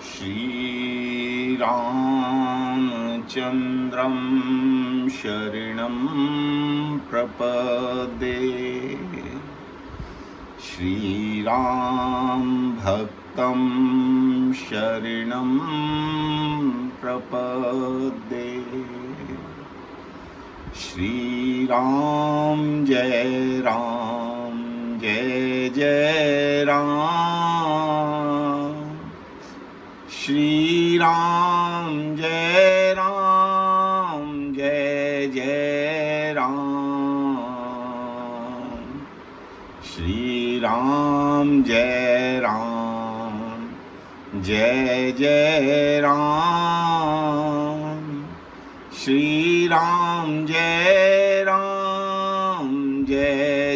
श्रीरामचन्द्रं शरणं प्रपद्ये। श्रीराम भक्तं शरणं प्रपद्ये। श्रीराम जय जय राम। श्रीराम जय जय राम। श्रीराम जय जय राम। श्रीराम जय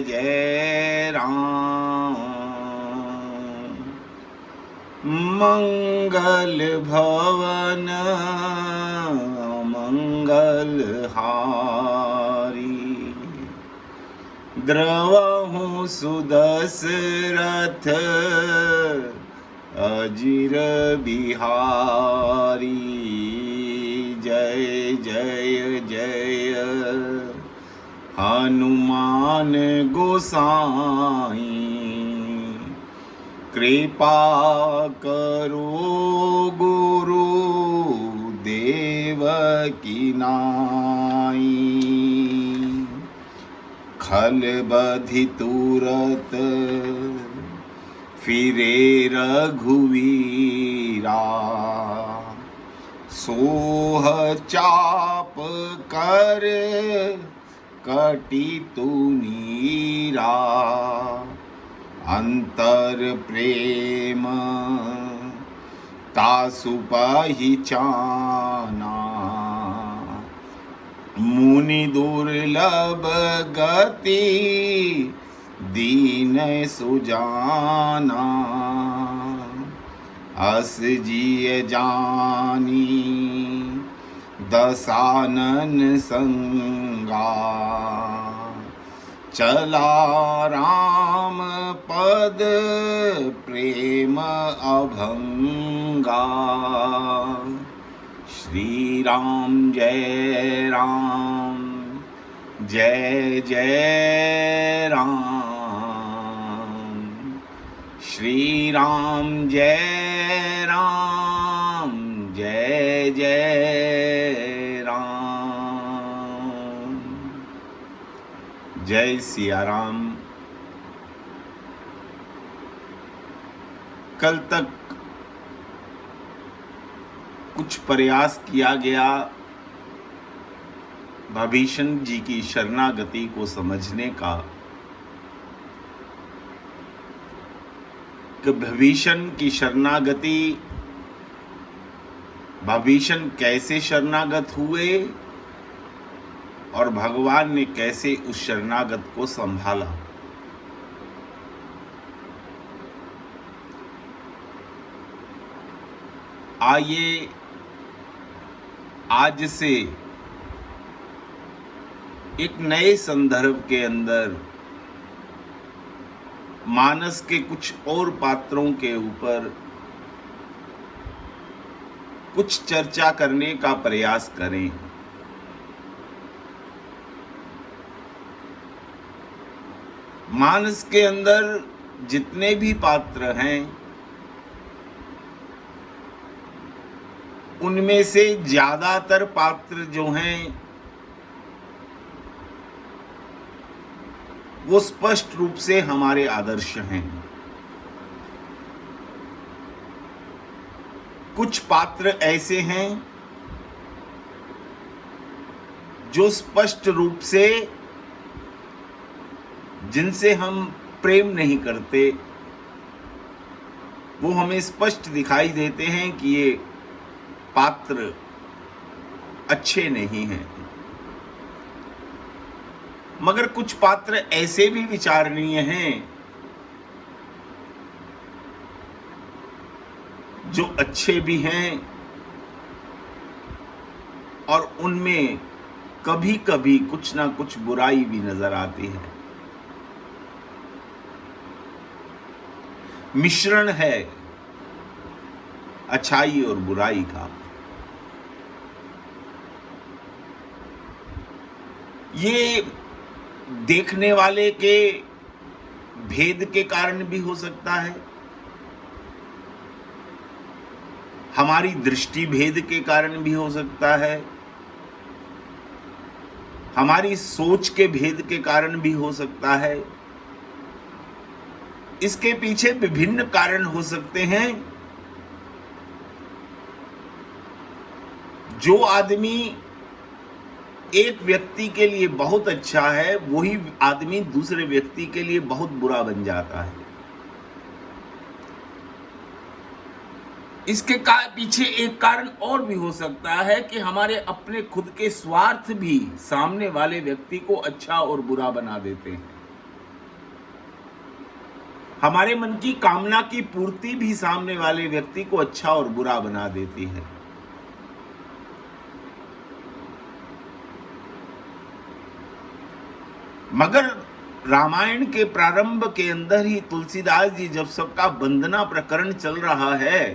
जय राम। मंगल भवन मंगल हारी। द्रवहु सुदशरथ अजिर बिहारी। जय जय हनुमान गोसाई। कृपा करो गुरु देव की नाई। खल बधि तुरत फिरे रघुवीरा। सोह चाप कर कटी तुनीरा। अंतर प्रेम तासु पहिचाना। मुनि दुर्लभ गति दीन सुजाना। अस जिय जानी दसानन संगा। चला राम पद प्रेम अभंगा। श्री राम जय जय राम। श्री राम जय जय राम। जय सिया राम। कल तक कुछ प्रयास किया गया विभीषण जी की शरणागति को समझने का कि विभीषण की शरणागति, विभीषण कैसे शरणागत हुए और भगवान ने कैसे उस शरणागत को संभाला। आइए आज से एक नए संदर्भ के अंदर मानस के कुछ और पात्रों के ऊपर कुछ चर्चा करने का प्रयास करें। मानस के अंदर जितने भी पात्र हैं उनमें से ज्यादातर पात्र जो हैं वो स्पष्ट रूप से हमारे आदर्श हैं। कुछ पात्र ऐसे हैं जो स्पष्ट रूप से जिनसे हम प्रेम नहीं करते, वो हमें स्पष्ट दिखाई देते हैं कि ये पात्र अच्छे नहीं हैं। मगर कुछ पात्र ऐसे भी विचारणीय हैं जो अच्छे भी हैं और उनमें कभी कभी कुछ ना कुछ बुराई भी नजर आती है। मिश्रण है। अच्छाई और बुराई का। ये देखने वाले के भेद के कारण भी हो सकता है, हमारी दृष्टि भेद के कारण भी हो सकता है, हमारी सोच के भेद के कारण भी हो सकता है। इसके पीछे विभिन्न कारण हो सकते हैं। जो आदमी एक व्यक्ति के लिए बहुत अच्छा है, वही आदमी दूसरे व्यक्ति के लिए बहुत बुरा बन जाता है। इसके पीछे एक कारण और भी हो सकता है कि हमारे अपने खुद के स्वार्थ भी सामने वाले व्यक्ति को अच्छा और बुरा बना देते हैं। हमारे मन की कामना की पूर्ति भी सामने वाले व्यक्ति को अच्छा और बुरा बना देती है। मगर रामायण के प्रारंभ के अंदर ही तुलसीदास जी जब सबका वंदना प्रकरण चल रहा है,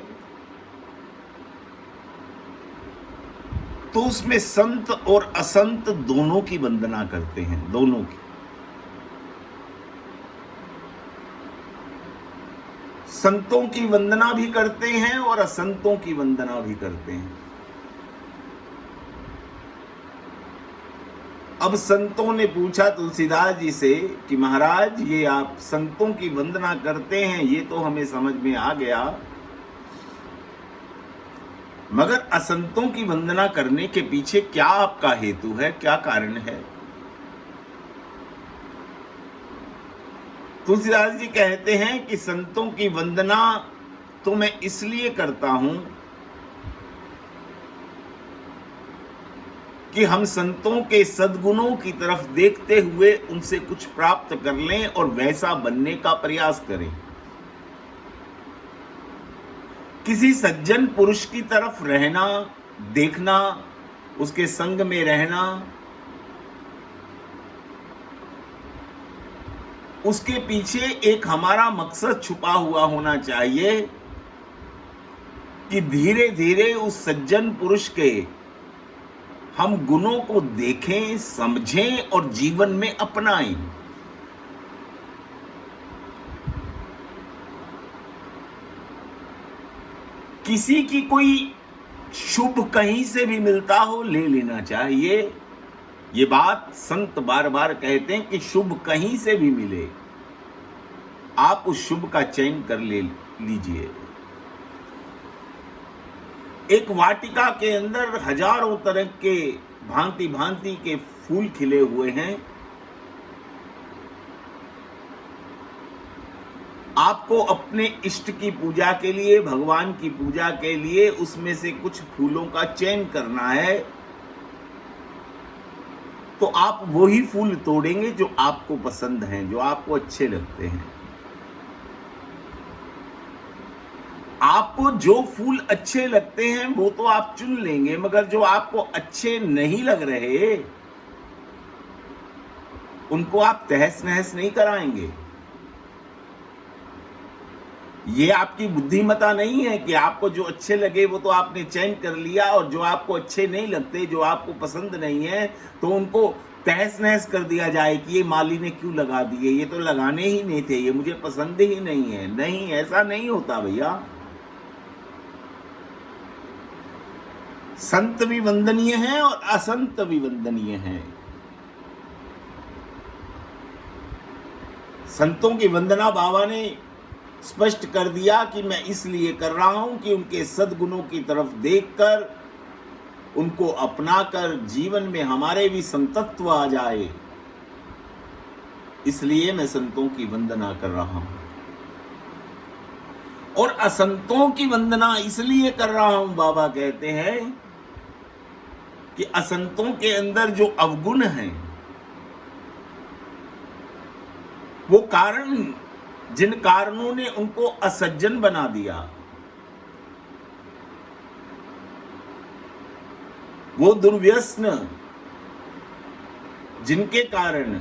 तो उसमें संत और असंत दोनों की वंदना करते हैं, दोनों की। संतों की वंदना भी करते हैं और असंतों की वंदना भी करते हैं। अब संतों ने पूछा तुलसीदास जी से कि महाराज, ये आप संतों की वंदना करते हैं, ये तो हमें समझ में आ गया, मगर असंतों की वंदना करने के पीछे क्या आपका हेतु है, क्या कारण है? तुलसीदास जी कहते हैं कि संतों की वंदना तो मैं इसलिए करता हूं कि हम संतों के सद्गुणों की तरफ देखते हुए उनसे कुछ प्राप्त कर लें और वैसा बनने का प्रयास करें। किसी सज्जन पुरुष की तरफ रहना, देखना, उसके संग में रहना, उसके पीछे एक हमारा मकसद छुपा हुआ होना चाहिए कि धीरे धीरे उस सज्जन पुरुष के हम गुणों को देखें, समझें और जीवन में अपनाएं। किसी की कोई शुभ कहीं से भी मिलता हो, ले लेना चाहिए। ये बात संत बार बार कहते हैं कि शुभ कहीं से भी मिले, आप उस शुभ का चयन कर लीजिए। एक वाटिका के अंदर हजारों तरह के भांति भांति के फूल खिले हुए हैं। आपको अपने इष्ट की पूजा के लिए, भगवान की पूजा के लिए उसमें से कुछ फूलों का चयन करना है, तो आप वही फूल तोड़ेंगे जो आपको पसंद हैं, जो आपको अच्छे लगते हैं। आपको जो फूल अच्छे लगते हैं वो तो आप चुन लेंगे, मगर जो आपको अच्छे नहीं लग रहे उनको आप तहस नहस नहीं कराएंगे। ये आपकी बुद्धिमता नहीं है कि आपको जो अच्छे लगे वो तो आपने चयन कर लिया, और जो आपको अच्छे नहीं लगते, जो आपको पसंद नहीं है, तो उनको तहस नहस कर दिया जाए कि ये माली ने क्यों लगा दिए, ये तो लगाने ही नहीं थे, ये मुझे पसंद ही नहीं है। नहीं, ऐसा नहीं होता भैया। संत भी वंदनीय हैं और असंत भी वंदनीय हैं। संतों की वंदना बाबा ने स्पष्ट कर दिया कि मैं इसलिए कर रहा हूं कि उनके सद्गुणों की तरफ देखकर, उनको अपनाकर जीवन में हमारे भी संतत्व आ जाए, इसलिए मैं संतों की वंदना कर रहा हूं। और असंतों की वंदना इसलिए कर रहा हूं, बाबा कहते हैं कि असंतों के अंदर जो अवगुण हैं, वो कारण, जिन कारणों ने उनको असज्जन बना दिया, वो दुर्व्यसन जिनके कारण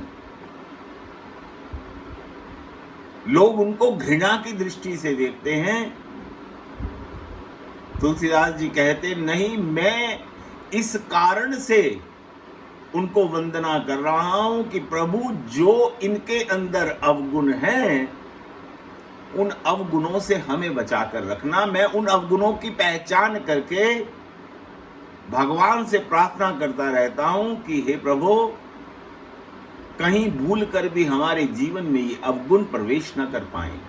लोग उनको घृणा की दृष्टि से देखते हैं, तुलसीदास जी कहते नहीं, मैं इस कारण से उनको वंदना कर रहा हूं कि प्रभु जो इनके अंदर अवगुण हैं उन अवगुणों से हमें बचा कर रखना। मैं उन अवगुणों की पहचान करके भगवान से प्रार्थना करता रहता हूं कि हे प्रभु, कहीं भूल कर भी हमारे जीवन में ये अवगुण प्रवेश न कर पाए।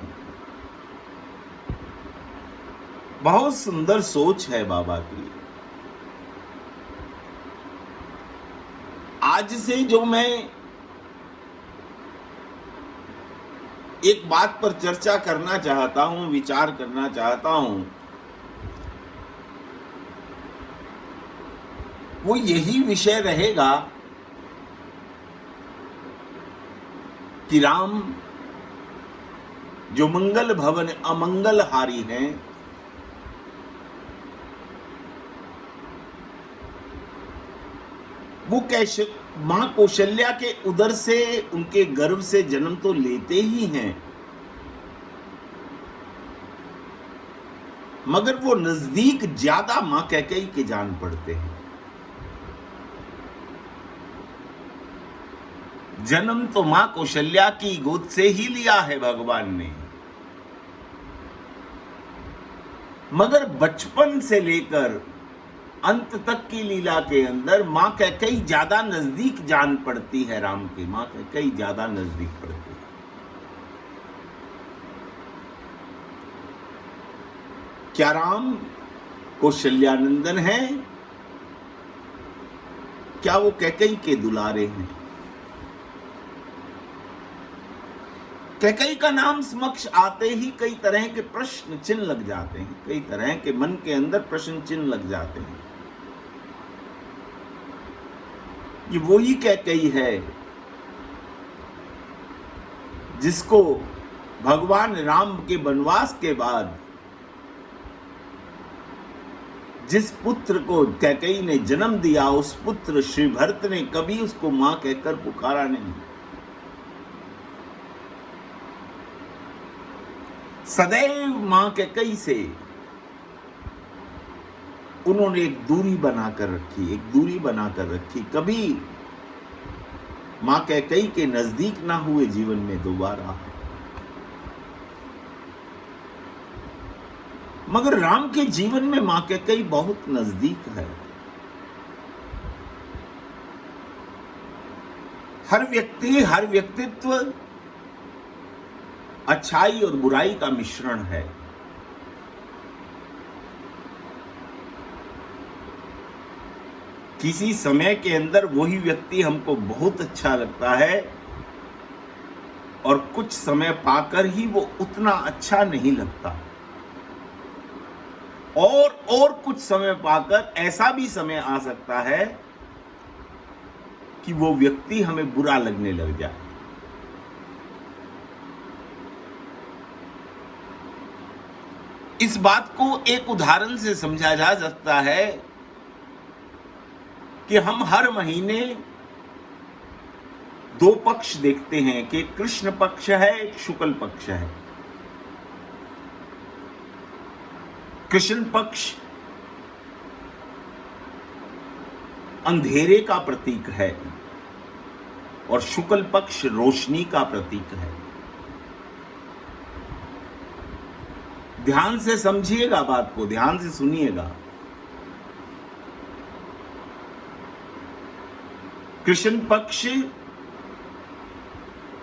बहुत सुंदर सोच है बाबा की। आज से जो मैं एक बात पर चर्चा करना चाहता हूं, विचार करना चाहता हूं, वो यही विषय रहेगा कि राम जो मंगल भवन अमंगलहारी हैं, वो कैसे मां कौशल्या के उदर से, उनके गर्भ से जन्म तो लेते ही हैं, मगर वो नजदीक ज्यादा मां कैकेयी के जान पड़ते हैं। जन्म तो मां कौशल्या की गोद से ही लिया है भगवान ने, मगर बचपन से लेकर अंत तक की लीला के अंदर मां कैकेयी ज्यादा नजदीक जान पड़ती है राम की। मां कैकेयी ज्यादा नजदीक पड़ती है। क्या राम कौशल्यानंदन है? क्या वो कैकेयी के दुलारे हैं? कैकेयी का नाम समक्ष आते ही कई तरह के प्रश्न चिन्ह लग जाते हैं, कई तरह के मन के अंदर प्रश्न चिन्ह लग जाते हैं। ये वही कैकेयी है जिसको भगवान राम के वनवास के बाद जिस पुत्र को कैकेयी ने जन्म दिया, उस पुत्र श्री भरत ने कभी उसको मां कहकर पुकारा नहीं। सदैव मां कैकेयी से उन्होंने एक दूरी बनाकर रखी, कभी मां कैकेयी के नजदीक ना हुए जीवन में दोबारा। मगर राम के जीवन में मां कैकेयी बहुत नजदीक है। हर व्यक्ति, हर व्यक्तित्व अच्छाई और बुराई का मिश्रण है। किसी समय के अंदर वही व्यक्ति हमको बहुत अच्छा लगता है और कुछ समय पाकर ही वो उतना अच्छा नहीं लगता, और कुछ समय पाकर ऐसा भी समय आ सकता है कि वो व्यक्ति हमें बुरा लगने लग जाए। इस बात को एक उदाहरण से समझा जा सकता है कि हम हर महीने दो पक्ष देखते हैं कि एक कृष्ण पक्ष है, एक शुक्ल पक्ष है। कृष्ण पक्ष अंधेरे का प्रतीक है और शुक्ल पक्ष रोशनी का प्रतीक है। ध्यान से समझिएगा, बात को ध्यान से सुनिएगा। कृष्ण पक्ष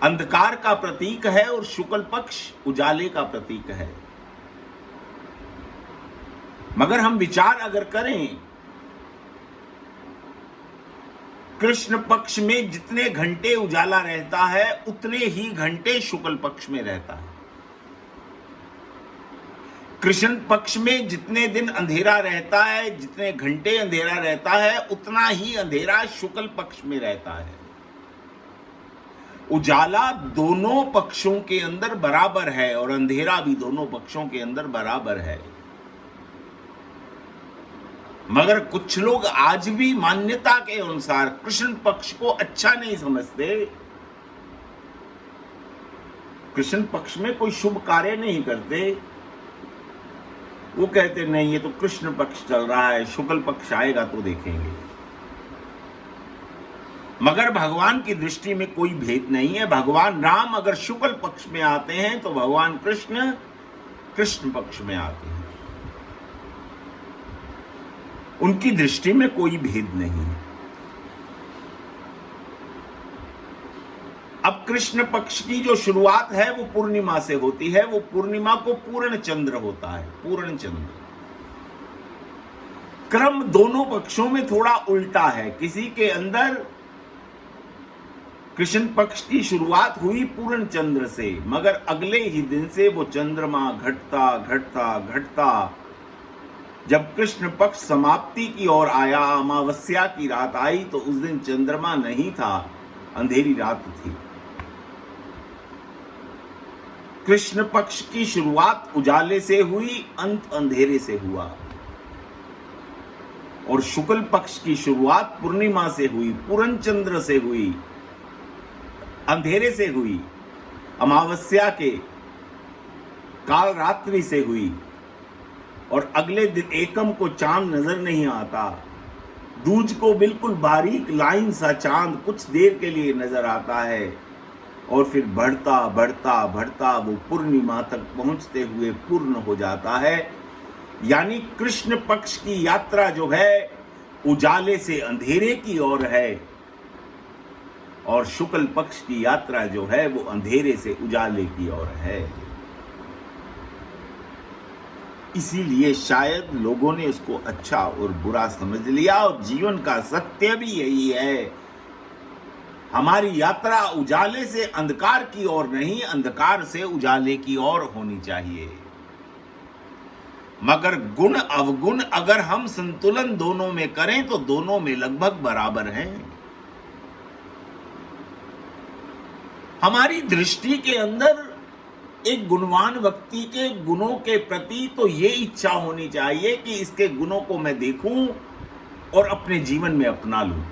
अंधकार का प्रतीक है और शुक्ल पक्ष उजाले का प्रतीक है। मगर हम विचार अगर करें, कृष्ण पक्ष में जितने घंटे उजाला रहता है उतने ही घंटे शुक्ल पक्ष में रहता है। कृष्ण पक्ष में जितने दिन अंधेरा रहता है, जितने घंटे अंधेरा रहता है, उतना ही अंधेरा शुक्ल पक्ष में रहता है। उजाला दोनों पक्षों के अंदर बराबर है और अंधेरा भी दोनों पक्षों के अंदर बराबर है। मगर कुछ लोग आज भी मान्यता के अनुसार कृष्ण पक्ष को अच्छा नहीं समझते। कृष्ण पक्ष में कोई शुभ कार्य नहीं करते, वो कहते नहीं, ये तो कृष्ण पक्ष चल रहा है, शुक्ल पक्ष आएगा तो देखेंगे। मगर भगवान की दृष्टि में कोई भेद नहीं है। भगवान राम अगर शुक्ल पक्ष में आते हैं तो भगवान कृष्ण कृष्ण पक्ष में आते हैं। उनकी दृष्टि में कोई भेद नहीं है। अब कृष्ण पक्ष की जो शुरुआत है वो पूर्णिमा से होती है। वो पूर्णिमा को पूर्ण चंद्र होता है, पूर्ण चंद्र। क्रम दोनों पक्षों में थोड़ा उल्टा है। किसी के अंदर कृष्ण पक्ष की शुरुआत हुई पूर्ण चंद्र से, मगर अगले ही दिन से वो चंद्रमा घटता घटता घटता जब कृष्ण पक्ष समाप्ति की ओर आया, अमावस्या की रात आई, तो उस दिन चंद्रमा नहीं था, अंधेरी रात थी। कृष्ण पक्ष की शुरुआत उजाले से हुई, अंत अंधेरे से हुआ। और शुक्ल पक्ष की शुरुआत पूर्णिमा से हुई, पूर्ण चंद्र से हुई, अंधेरे से हुई, अमावस्या के काल रात्रि से हुई। और अगले दिन एकम को चांद नजर नहीं आता, दूज को बिल्कुल बारीक लाइन सा चांद कुछ देर के लिए नजर आता है, और फिर बढ़ता बढ़ता बढ़ता वो पूर्णिमा तक पहुंचते हुए पूर्ण हो जाता है। यानी कृष्ण पक्ष की यात्रा जो है उजाले से अंधेरे की ओर है, और शुक्ल पक्ष की यात्रा जो है वो अंधेरे से उजाले की ओर है। इसीलिए शायद लोगों ने उसको अच्छा और बुरा समझ लिया, और जीवन का सत्य भी यही है। हमारी यात्रा उजाले से अंधकार की ओर नहीं, अंधकार से उजाले की ओर होनी चाहिए। मगर गुण अवगुण अगर हम संतुलन दोनों में करें तो दोनों में लगभग बराबर हैं। हमारी दृष्टि के अंदर एक गुणवान व्यक्ति के गुणों के प्रति तो ये इच्छा होनी चाहिए कि इसके गुणों को मैं देखूं और अपने जीवन में अपना लूं,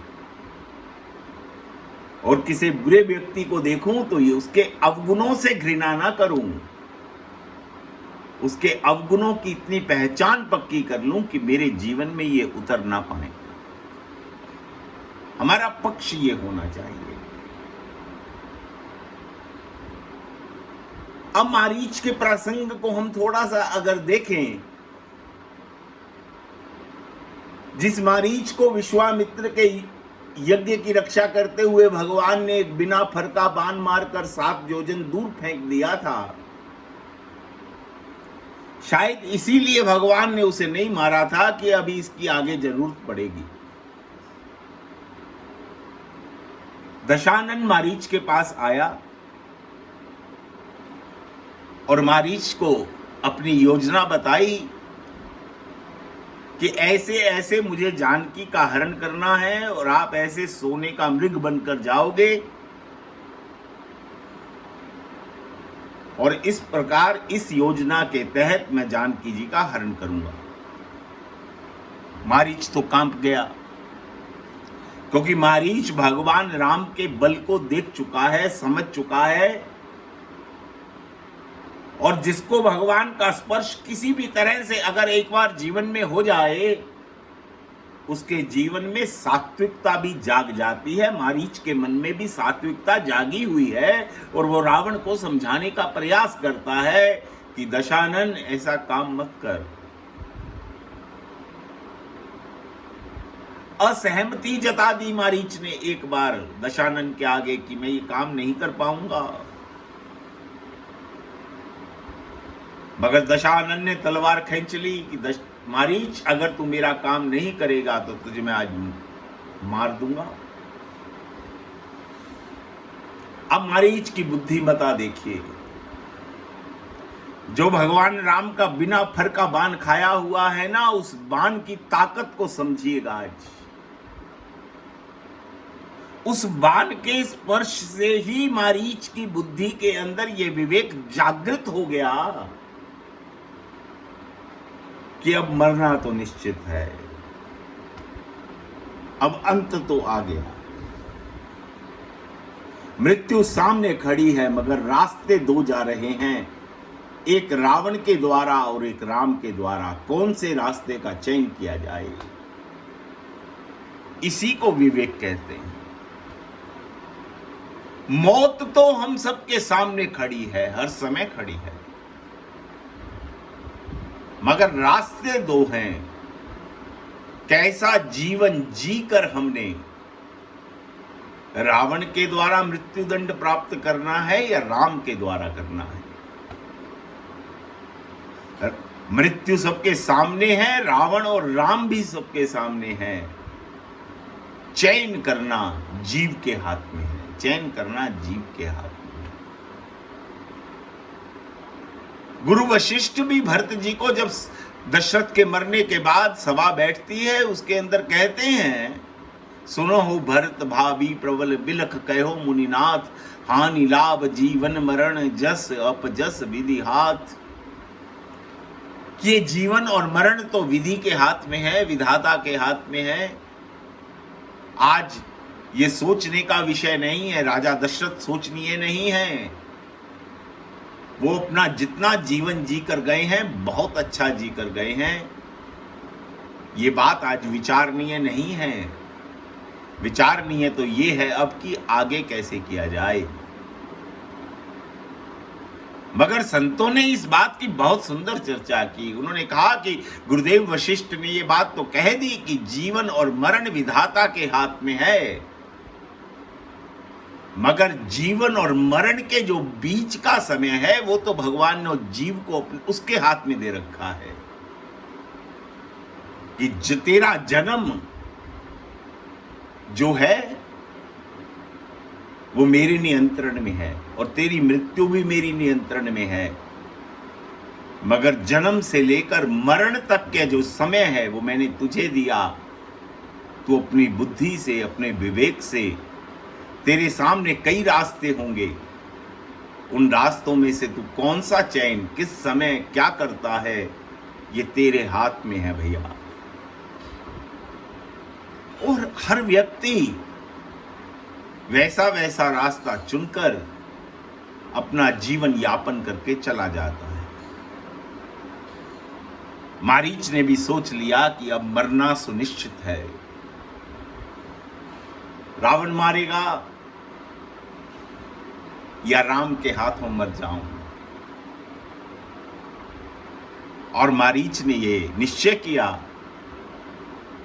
और किसी बुरे व्यक्ति को देखूं तो ये उसके अवगुणों से घृणा ना करूं, उसके अवगुणों की इतनी पहचान पक्की कर लूं कि मेरे जीवन में ये उतर ना पाए। हमारा पक्ष ये होना चाहिए। अब मारीच के प्रसंग को हम थोड़ा सा अगर देखें, जिस मारीच को विश्वामित्र के यज्ञ की रक्षा करते हुए भगवान ने एक बिना फर का बाण मारकर 7 योजन दूर फेंक दिया था, शायद इसीलिए भगवान ने उसे नहीं मारा था कि अभी इसकी आगे जरूरत पड़ेगी। दशानन मारीच के पास आया और मारीच को अपनी योजना बताई कि ऐसे ऐसे मुझे जानकी का हरण करना है, और आप ऐसे सोने का मृग बनकर जाओगे, और इस प्रकार इस योजना के तहत मैं जानकी जी का हरण करूंगा। मारीच तो कांप गया, क्योंकि मारीच भगवान राम के बल को देख चुका है, समझ चुका है, और जिसको भगवान का स्पर्श किसी भी तरह से अगर एक बार जीवन में हो जाए, उसके जीवन में सात्विकता भी जाग जाती है। मारीच के मन में भी सात्विकता जागी हुई है, और वो रावण को समझाने का प्रयास करता है कि दशानन ऐसा काम मत कर। असहमति जता दी मारीच ने एक बार दशानन के आगे कि मैं ये काम नहीं कर पाऊंगा, मगर दशानन ने तलवार खींच ली कि मारीच अगर तू मेरा काम नहीं करेगा तो तुझे मैं आज मार दूंगा। अब मारीच की बुद्धिमता देखिए। जो भगवान राम का बिना फर का बाण खाया हुआ है ना, उस बाण की ताकत को समझिएगा। आज उस बाण के स्पर्श से ही मारीच की बुद्धि के अंदर यह विवेक जागृत हो गया कि अब मरना तो निश्चित है, अब अंत तो आ गया, मृत्यु सामने खड़ी है, मगर रास्ते 2 जा रहे हैं। एक रावण के द्वारा और एक राम के द्वारा कौन से रास्ते का चयन किया जाए, इसी को विवेक कहते हैं। मौत तो हम सबके सामने खड़ी है, हर समय खड़ी है, मगर रास्ते दो हैं। कैसा जीवन जीकर हमने रावण के द्वारा मृत्युदंड प्राप्त करना है या राम के द्वारा करना है। मृत्यु सबके सामने है, रावण और राम भी सबके सामने है। चयन करना जीव के हाथ में है, चयन करना जीव के हाथ में है। गुरु वशिष्ठ भी भरत जी को जब दशरथ के मरने के बाद सभा बैठती है, उसके अंदर कहते हैं, सुनो हो भरत भावी प्रबल बिलख कहो मुनिनाथ, हानि लाभ जीवन मरण जस अपजस विधि हाथ। ये जीवन और मरण तो विधि के हाथ में है, विधाता के हाथ में है। आज ये सोचने का विषय नहीं है, राजा दशरथ सोचनीय नहीं है। वो अपना जितना जीवन जी कर गए हैं, बहुत अच्छा जी कर गए हैं। ये बात आज विचारणीय नहीं है। विचारणीय तो ये है अब कि आगे कैसे किया जाए। मगर संतों ने इस बात की बहुत सुंदर चर्चा की। उन्होंने कहा कि गुरुदेव वशिष्ठ ने ये बात तो कह दी कि जीवन और मरण विधाता के हाथ में है, मगर जीवन और मरण के जो बीच का समय है वो तो भगवान ने जीव को उसके हाथ में दे रखा है कि तेरा जन्म जो है वो मेरे नियंत्रण में है और तेरी मृत्यु भी मेरी नियंत्रण में है। मगर जन्म से लेकर मरण तक के जो समय है वो मैंने तुझे दिया। तू अपनी बुद्धि से, अपने विवेक से, तेरे सामने कई रास्ते होंगे, उन रास्तों में से तू कौन सा चयन किस समय क्या करता है, ये तेरे हाथ में है भैया। और हर व्यक्ति वैसा वैसा रास्ता चुनकर अपना जीवन यापन करके चला जाता है। मारीच ने भी सोच लिया कि अब मरना सुनिश्चित है। रावण मारेगा या राम के हाथों मर जाऊं। और मारीच ने ये निश्चय किया,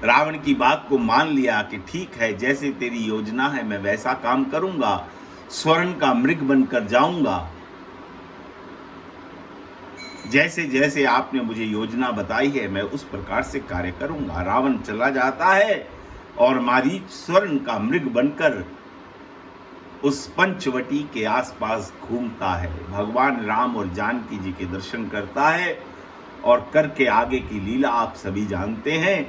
रावण की बात को मान लिया कि ठीक है, जैसे तेरी योजना है मैं वैसा काम करूंगा, स्वर्ण का मृग बनकर जाऊंगा, जैसे जैसे आपने मुझे योजना बताई है मैं उस प्रकार से कार्य करूंगा। रावण चला जाता है और मारीच स्वर्ण का मृग बनकर उस पंचवटी के आसपास घूमता है, भगवान राम और जानकी जी के दर्शन करता है और करके आगे की लीला आप सभी जानते हैं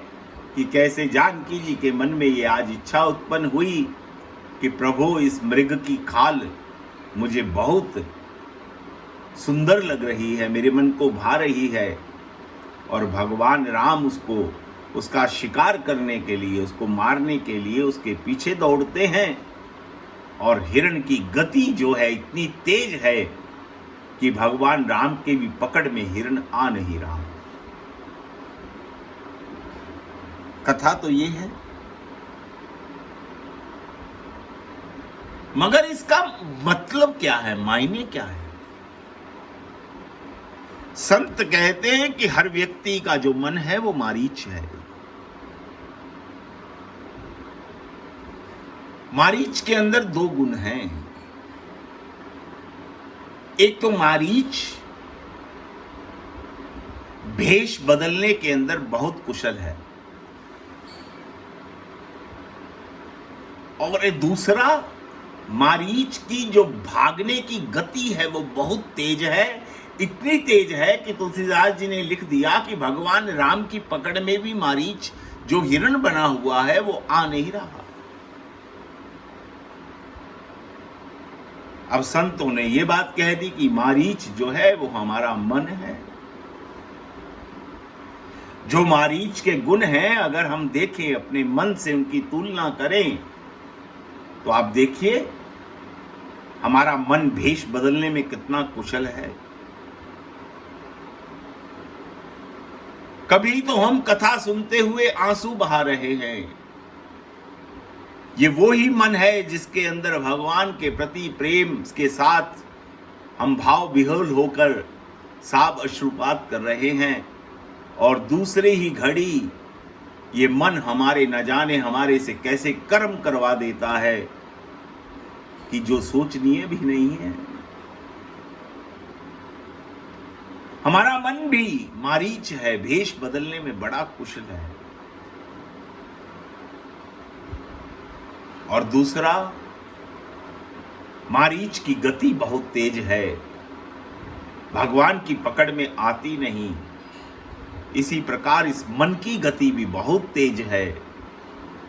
कि कैसे जानकी जी के मन में ये आज इच्छा उत्पन्न हुई कि प्रभु इस मृग की खाल मुझे बहुत सुंदर लग रही है, मेरे मन को भा रही है। और भगवान राम उसका शिकार करने के लिए, उसको मारने के लिए उसके पीछे दौड़ते हैं और हिरण की गति जो है इतनी तेज है कि भगवान राम के भी पकड़ में हिरण आ नहीं रहा। कथा तो ये है, मगर इसका मतलब क्या है, मायने क्या है। संत कहते हैं कि हर व्यक्ति का जो मन है वो मारीच है। मारीच के अंदर दो गुण हैं। एक तो मारीच भेष बदलने के अंदर बहुत कुशल है और दूसरा मारीच की जो भागने की गति है वो बहुत तेज है। इतनी तेज है कि तुलसीदास जी ने लिख दिया कि भगवान राम की पकड़ में भी मारीच जो हिरण बना हुआ है वो आ नहीं रहा। अब संतों ने ये बात कह दी कि मारीच जो है वो हमारा मन है। जो मारीच के गुण हैं अगर हम देखें, अपने मन से उनकी तुलना करें, तो आप देखिए हमारा मन भेष बदलने में कितना कुशल है। कभी तो हम कथा सुनते हुए आंसू बहा रहे हैं। ये वो ही मन है जिसके अंदर भगवान के प्रति प्रेम के साथ हम भाव विह्वल होकर साब अश्रुपात कर रहे हैं, और दूसरे ही घड़ी ये मन हमारे न जाने हमारे से कैसे कर्म करवा देता है कि जो सोचनीय भी नहीं है। हमारा मन भी मारीच है, भेष बदलने में बड़ा कुशल है। और दूसरा, मारीच की गति बहुत तेज है, भगवान की पकड़ में आती नहीं। इसी प्रकार इस मन की गति भी बहुत तेज है,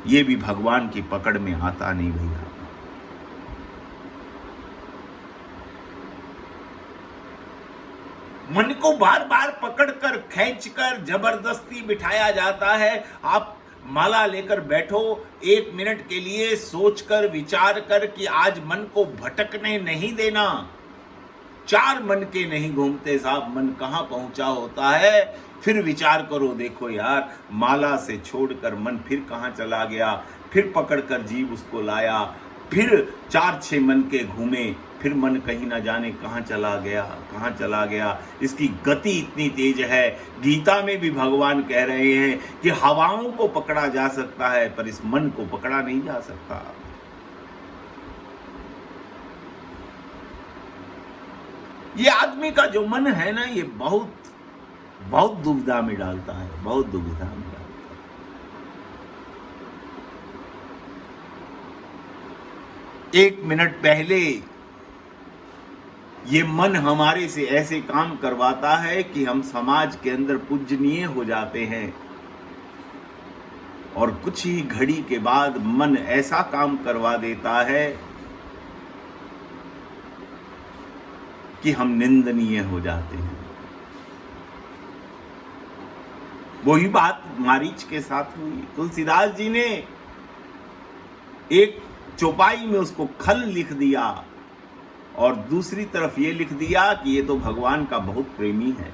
ये भी भगवान की पकड़ में आता नहीं भैया। मन को बार बार पकड़कर खींचकर जबरदस्ती बिठाया जाता है। आप माला लेकर बैठो, 1 मिनट के लिए सोचकर विचार कर कि आज मन को भटकने नहीं देना। 4 मन के नहीं घूमते साहब, मन कहां पहुंचा होता है। फिर विचार करो, देखो यार, माला से छोड़कर मन फिर कहां चला गया, फिर पकड़कर जीव उसको लाया, फिर 4-6 मन के घूमे, फिर मन कहीं ना जाने कहां चला गया। इसकी गति इतनी तेज है। गीता में भी भगवान कह रहे हैं कि हवाओं को पकड़ा जा सकता है पर इस मन को पकड़ा नहीं जा सकता। ये आदमी का जो मन है ना, ये बहुत दुविधा में डालता है, बहुत दुविधा में डालता है। एक मिनट पहले ये मन हमारे से ऐसे काम करवाता है कि हम समाज के अंदर पूजनीय हो जाते हैं, और कुछ ही घड़ी के बाद मन ऐसा काम करवा देता है कि हम निंदनीय हो जाते हैं। वही बात मारीच के साथ हुई। तुलसीदास जी ने एक चौपाई में उसको खल लिख दिया, और दूसरी तरफ ये लिख दिया कि ये तो भगवान का बहुत प्रेमी है।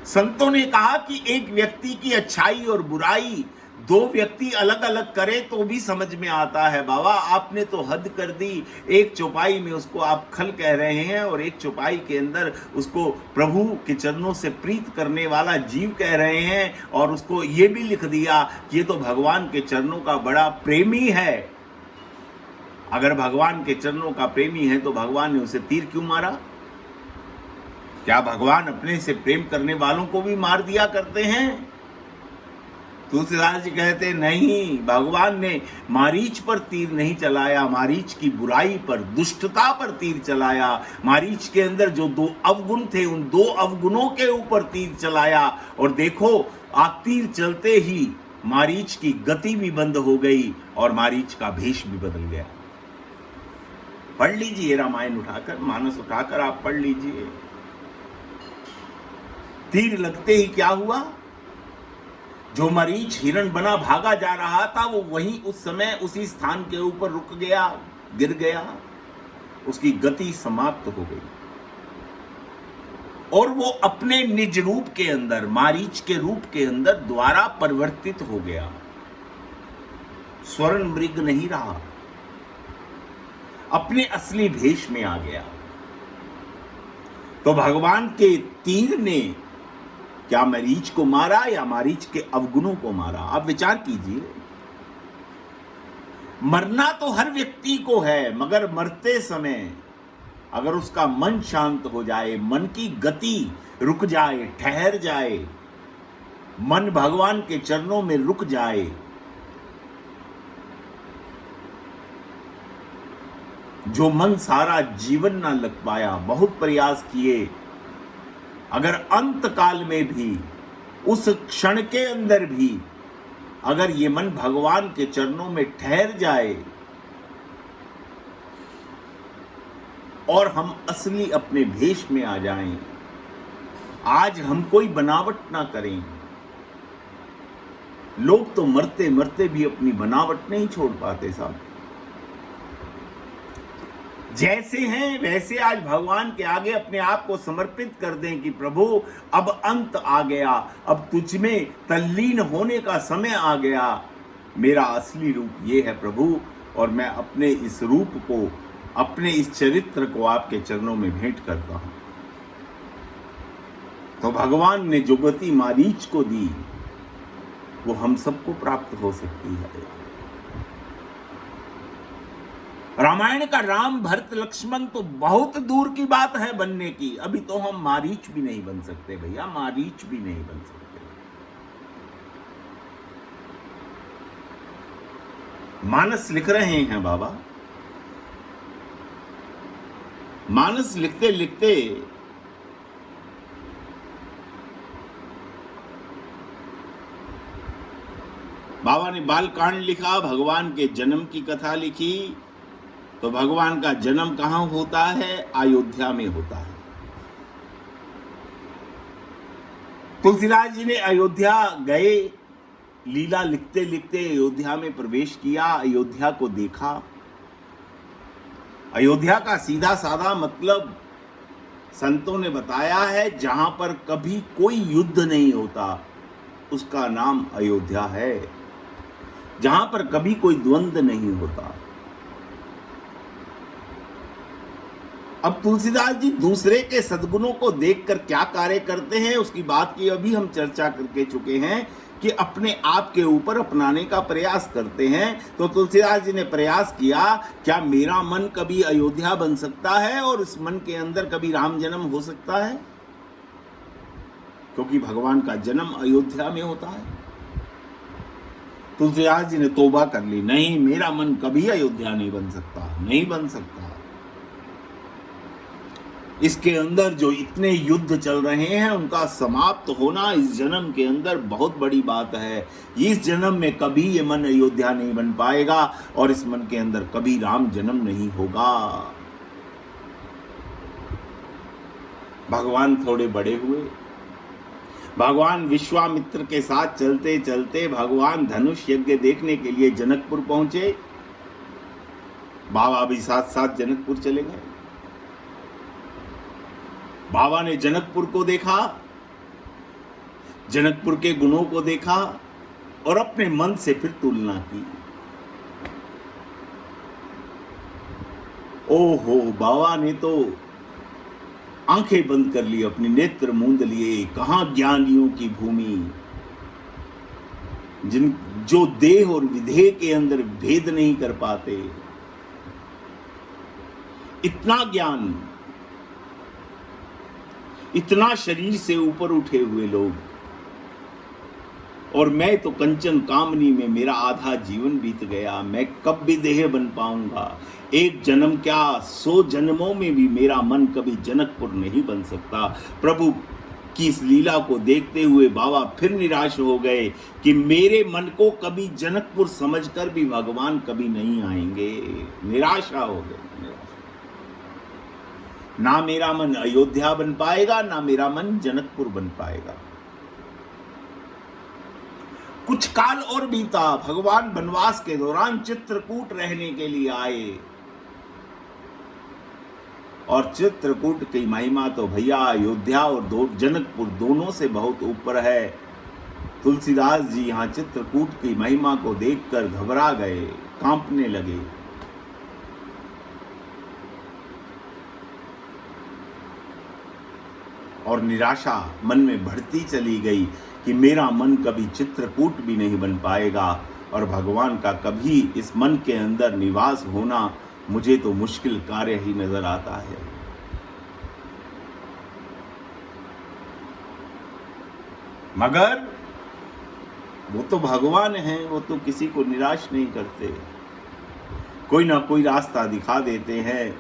संतों ने कहा कि एक व्यक्ति की अच्छाई और बुराई 2 व्यक्ति अलग अलग करे तो भी समझ में आता है। बाबा, आपने तो हद कर दी। एक चौपाई में उसको आप खल कह रहे हैं, और एक चौपाई के अंदर उसको प्रभु के चरणों से प्रीत करने वाला जीव कह रहे हैं, और उसको ये भी लिख दिया कि ये तो भगवान के चरणों का बड़ा प्रेमी है। अगर भगवान के चरणों का प्रेमी है तो भगवान ने उसे तीर क्यों मारा? क्या भगवान अपने से प्रेम करने वालों को भी मार दिया करते हैं? तुलसीदास जी कहते नहीं, भगवान ने मारीच पर तीर नहीं चलाया, मारीच की बुराई पर, दुष्टता पर तीर चलाया। मारीच के अंदर जो 2 अवगुण थे, उन 2 अवगुणों के ऊपर तीर चलाया। और देखो, आप तीर चलते ही मारीच की गति भी बंद हो गई और मारीच का भेष भी बदल गया। पढ़ लीजिए रामायण उठाकर, मानस उठाकर आप पढ़ लीजिए। तीर लगते ही क्या हुआ? जो मरीच हिरण बना भागा जा रहा था, वो वहीं उस समय उसी स्थान के ऊपर रुक गया, गिर गया, उसकी गति समाप्त हो गई, और वो अपने निज रूप के अंदर, मारीच के रूप के अंदर द्वारा परिवर्तित हो गया। स्वर्ण मृग नहीं रहा, अपने असली भेष में आ गया। तो भगवान के तीर ने क्या मरीच को मारा या मारीच के अवगुणों को मारा? आप विचार कीजिए। मरना तो हर व्यक्ति को है, मगर मरते समय अगर उसका मन शांत हो जाए, मन की गति रुक जाए, ठहर जाए, मन भगवान के चरणों में रुक जाए, जो मन सारा जीवन ना लग पाया, बहुत प्रयास किए, अगर अंत काल में भी, उस क्षण के अंदर भी अगर ये मन भगवान के चरणों में ठहर जाए और हम असली अपने भेष में आ जाएं, आज हम कोई बनावट ना करें। लोग तो मरते मरते भी अपनी बनावट नहीं छोड़ पाते साहब। जैसे हैं वैसे आज भगवान के आगे अपने आप को समर्पित कर दें कि प्रभु अब अंत आ गया, अब तुझ में तल्लीन होने का समय आ गया, मेरा असली रूप ये है प्रभु, और मैं अपने इस रूप को, अपने इस चरित्र को आपके चरणों में भेंट करता हूं। तो भगवान ने जो गति मारीच को दी वो हम सबको प्राप्त हो सकती है। रामायण का राम भरत लक्ष्मण तो बहुत दूर की बात है बनने की, अभी तो हम मारीच भी नहीं बन सकते भैया, मारीच भी नहीं बन सकते। मानस लिख रहे हैं बाबा, मानस लिखते लिखते बाबा ने बालकांड लिखा, भगवान के जन्म की कथा लिखी। तो भगवान का जन्म कहां होता है? अयोध्या में होता है। तुलसीदास जी ने अयोध्या गए, लीला लिखते लिखते अयोध्या में प्रवेश किया, अयोध्या को देखा। अयोध्या का सीधा साधा मतलब संतों ने बताया है, जहां पर कभी कोई युद्ध नहीं होता उसका नाम अयोध्या है, जहां पर कभी कोई द्वंद्व नहीं होता। अब तुलसीदास जी दूसरे के सद्गुणों को देखकर क्या कार्य करते हैं उसकी बात की अभी हम चर्चा करके चुके हैं कि अपने आप के ऊपर अपनाने का प्रयास करते हैं। तो तुलसीदास जी ने प्रयास किया, क्या मेरा मन कभी अयोध्या बन सकता है और इस मन के अंदर कभी राम जन्म हो सकता है? क्योंकि भगवान का जन्म अयोध्या में होता है। तुलसीदास जी ने तौबा कर ली, नहीं, मेरा मन कभी अयोध्या नहीं बन सकता, नहीं बन सकता। इसके अंदर जो इतने युद्ध चल रहे हैं उनका समाप्त होना इस जन्म के अंदर बहुत बड़ी बात है। इस जन्म में कभी ये मन अयोध्या नहीं बन पाएगा और इस मन के अंदर कभी राम जन्म नहीं होगा। भगवान थोड़े बड़े हुए, भगवान विश्वामित्र के साथ चलते चलते भगवान धनुष यज्ञ देखने के लिए जनकपुर पहुंचे। बाबा भी साथ साथ जनकपुर चले गए। बाबा ने जनकपुर को देखा, जनकपुर के गुणों को देखा और अपने मन से फिर तुलना की। ओहो, बाबा ने तो आंखें बंद कर ली, अपने नेत्र मूंद लिए। कहां ज्ञानियों की भूमि, जिन जो देह और विधेय के अंदर भेद नहीं कर पाते। इतना ज्ञान, इतना शरीर से ऊपर उठे हुए लोग, और मैं तो कंचन कामनी में मेरा आधा जीवन बीत गया। मैं कब भी देह बन पाऊंगा? एक जन्म क्या 100 जन्मों में भी मेरा मन कभी जनकपुर नहीं बन सकता। प्रभु की इस लीला को देखते हुए बाबा फिर निराश हो गए कि मेरे मन को कभी जनकपुर समझकर भी भगवान कभी नहीं आएंगे। निराशा हो गई। ना मेरा मन अयोध्या बन पाएगा, ना मेरा मन जनकपुर बन पाएगा। कुछ काल और बीता, भगवान वनवास के दौरान चित्रकूट रहने के लिए आए, और चित्रकूट की महिमा तो भैया अयोध्या और जनकपुर दोनों से बहुत ऊपर है। तुलसीदास जी यहां चित्रकूट की महिमा को देखकर घबरा गए, कांपने लगे। और निराशा मन में बढ़ती चली गई कि मेरा मन कभी चित्रकूट भी नहीं बन पाएगा और भगवान का कभी इस मन के अंदर निवास होना मुझे तो मुश्किल कार्य ही नजर आता है। मगर वो तो भगवान हैं, वो तो किसी को निराश नहीं करते, कोई ना कोई रास्ता दिखा देते हैं।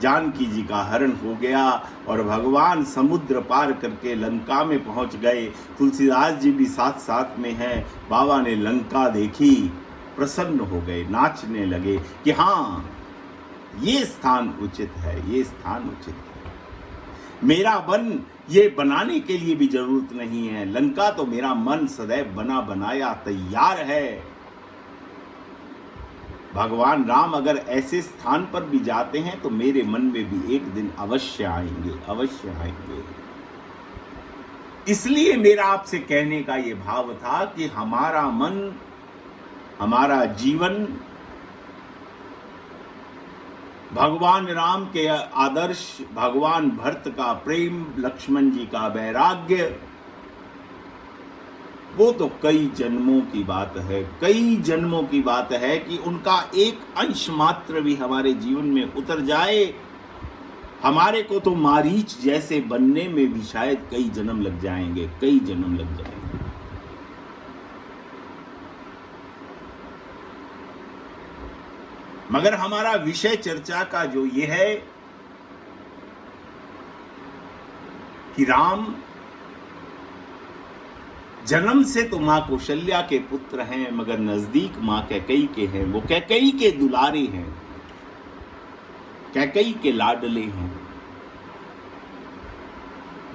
जानकी जी का हरण हो गया और भगवान समुद्र पार करके लंका में पहुंच गए। तुलसीदास जी भी साथ साथ में हैं। बाबा ने लंका देखी, प्रसन्न हो गए, नाचने लगे कि हाँ, ये स्थान उचित है, ये स्थान उचित है। मेरा मन ये बनाने के लिए भी जरूरत नहीं है, लंका तो मेरा मन सदैव बना बनाया तैयार है। भगवान राम अगर ऐसे स्थान पर भी जाते हैं तो मेरे मन में भी एक दिन अवश्य आएंगे, अवश्य आएंगे। इसलिए मेरा आपसे कहने का ये भाव था कि हमारा मन, हमारा जीवन भगवान राम के आदर्श, भगवान भरत का प्रेम, लक्ष्मण जी का वैराग्य, वो तो कई जन्मों की बात है, कई जन्मों की बात है कि उनका एक अंश मात्र भी हमारे जीवन में उतर जाए। हमारे को तो मारीच जैसे बनने में भी शायद कई जन्म लग जाएंगे, कई जन्म लग जाएंगे। मगर हमारा विषय चर्चा का जो ये है कि राम जन्म से तो मां कौशल्या के पुत्र हैं, मगर नजदीक मां कैकेयी के हैं। वो कैकेयी के दुलारे हैं, कैकेयी के लाडले हैं।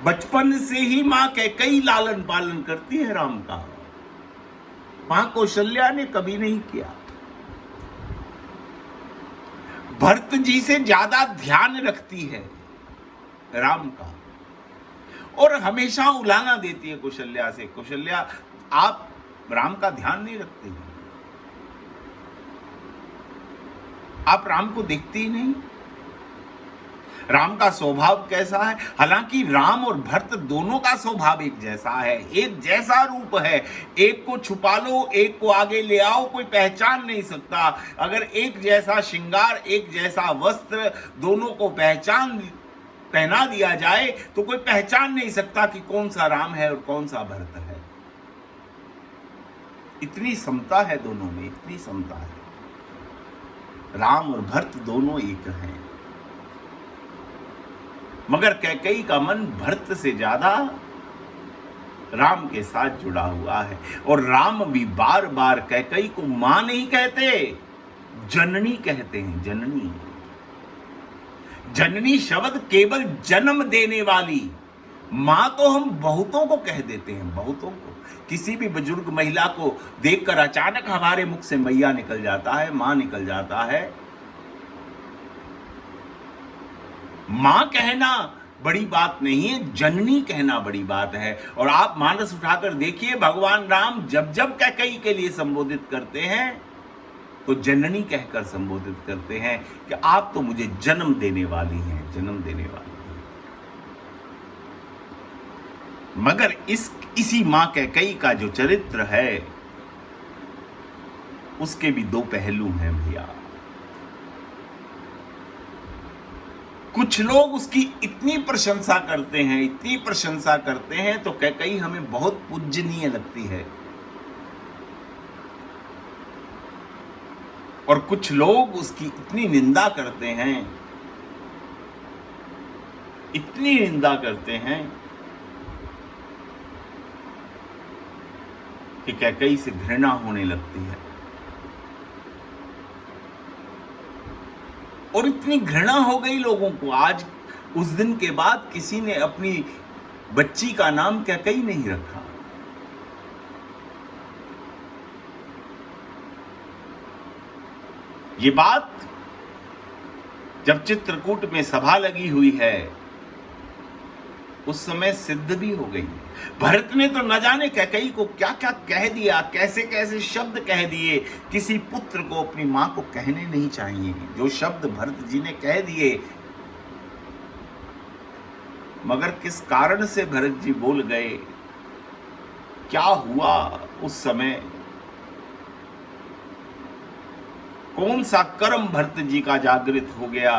बचपन से ही मां कैकेयी लालन पालन करती है राम का, मां कौशल्या ने कभी नहीं किया। भरत जी से ज्यादा ध्यान रखती है राम का, और हमेशा उलाना देती है कौशल्या से, कौशल्या आप राम का ध्यान नहीं रखते, आप राम को देखते ही नहीं। राम का स्वभाव कैसा है? हालांकि राम और भरत दोनों का स्वभाव एक जैसा है, एक जैसा रूप है। एक को छुपा लो, एक को आगे ले आओ, कोई पहचान नहीं सकता। अगर एक जैसा श्रृंगार, एक जैसा वस्त्र दोनों को पहना दिया जाए तो कोई पहचान नहीं सकता कि कौन सा राम है और कौन सा भरत है। इतनी समता है दोनों में, इतनी समता है। राम और भरत दोनों एक हैं, मगर कैकेयी का मन भरत से ज्यादा राम के साथ जुड़ा हुआ है। और राम भी बार बार कैकेयी को मां नहीं कहते, जननी कहते हैं, जननी। जननी शब्द केवल जन्म देने वाली। मां तो हम बहुतों को कह देते हैं, बहुतों को। किसी भी बुजुर्ग महिला को देखकर अचानक हमारे मुख से मैया निकल जाता है, मां निकल जाता है। मां कहना बड़ी बात नहीं है, जननी कहना बड़ी बात है। और आप मानस उठाकर देखिए, भगवान राम जब जब कैकेयी के लिए संबोधित करते हैं तो जननी कहकर संबोधित करते हैं कि आप तो मुझे जन्म देने वाली हैं, जन्म देने वाली हैं। मगर इसी मां कैकेयी का जो चरित्र है उसके भी दो पहलू हैं भैया। कुछ लोग उसकी इतनी प्रशंसा करते हैं, इतनी प्रशंसा करते हैं तो कैकेयी हमें बहुत पूजनीय लगती है। और कुछ लोग उसकी इतनी निंदा करते हैं, इतनी निंदा करते हैं कि कैकेयी से घृणा होने लगती है। और इतनी घृणा हो गई लोगों को, आज उस दिन के बाद किसी ने अपनी बच्ची का नाम कैकेयी नहीं रखा। ये बात जब चित्रकूट में सभा लगी हुई है उस समय सिद्ध भी हो गई। भरत ने तो न जाने कैकेयी को क्या क्या कह दिया, कैसे कैसे शब्द कह दिए। किसी पुत्र को अपनी मां को कहने नहीं चाहिए जो शब्द भरत जी ने कह दिए। मगर किस कारण से भरत जी बोल गए, क्या हुआ उस समय, कौन सा कर्म भरत जी का जागृत हो गया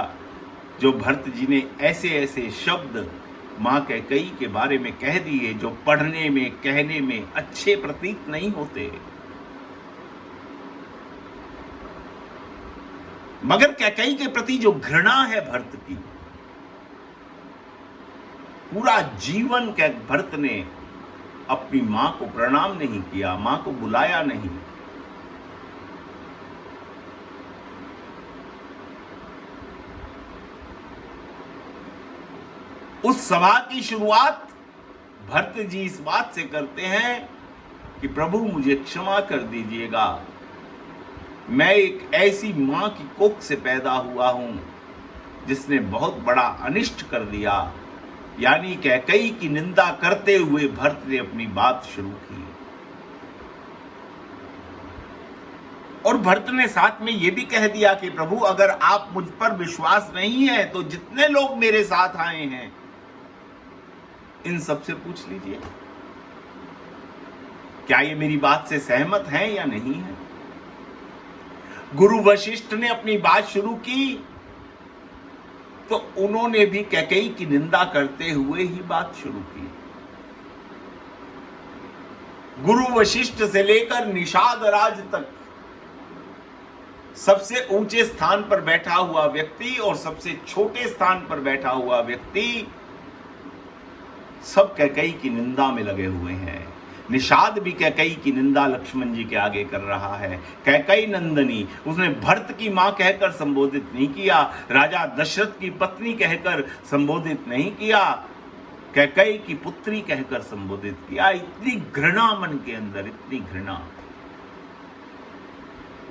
जो भरत जी ने ऐसे ऐसे शब्द मां कैकेयी के बारे में कह दिए जो पढ़ने में, कहने में अच्छे प्रतीत नहीं होते। मगर कैकेयी के प्रति जो घृणा है भरत की, पूरा जीवन भरत ने अपनी मां को प्रणाम नहीं किया, मां को बुलाया नहीं। उस सभा की शुरुआत भरत जी इस बात से करते हैं कि प्रभु मुझे क्षमा कर दीजिएगा, मैं एक ऐसी मां की कोख से पैदा हुआ हूं जिसने बहुत बड़ा अनिष्ट कर दिया। यानी कैकेयी की निंदा करते हुए भरत ने अपनी बात शुरू की। और भरत ने साथ में यह भी कह दिया कि प्रभु, अगर आप मुझ पर विश्वास नहीं है तो जितने लोग मेरे साथ आए हैं इन सबसे पूछ लीजिए, क्या ये मेरी बात से सहमत हैं या नहीं है। गुरु वशिष्ठ ने अपनी बात शुरू की तो उन्होंने भी कैकेयी की निंदा करते हुए ही बात शुरू की। गुरु वशिष्ठ से लेकर निषाद राज तक सबसे ऊंचे स्थान पर बैठा हुआ व्यक्ति और सबसे छोटे स्थान पर बैठा हुआ व्यक्ति सब कैकेयी की निंदा में लगे हुए हैं। निषाद भी कैकेयी की निंदा लक्ष्मण जी के आगे कर रहा है। कैकेयी नंदनी, उसने भरत की मां कहकर संबोधित नहीं किया, राजा दशरथ की पत्नी कहकर संबोधित नहीं किया, कैकेयी की पुत्री कहकर संबोधित किया। इतनी घृणा मन के अंदर, इतनी घृणा।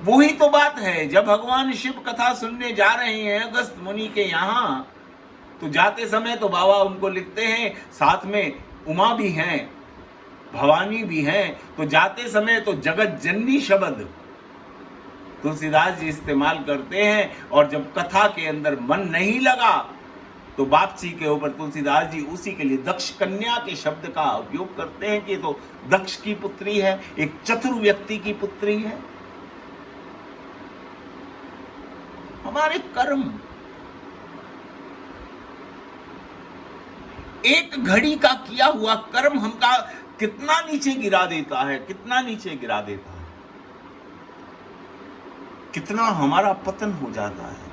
वही तो बात है, जब भगवान शिव कथा सुनने जा रहे हैं अगस्त मुनि के यहां, तो जाते समय तो बाबा उनको लिखते हैं, साथ में उमा भी हैं, भवानी भी हैं, तो जाते समय तो जगत जननी शब्द तुलसीदास जी इस्तेमाल करते हैं। और जब कथा के अंदर मन नहीं लगा तो वापसी के ऊपर तुलसीदास जी उसी के लिए दक्ष कन्या के शब्द का उपयोग करते हैं कि तो दक्ष की पुत्री है, एक चतुर व्यक्ति की पुत्री है। हमारे कर्म एक घड़ी का किया हुआ कर्म हमका कितना नीचे गिरा देता है, कितना नीचे गिरा देता है, कितना हमारा पतन हो जाता है,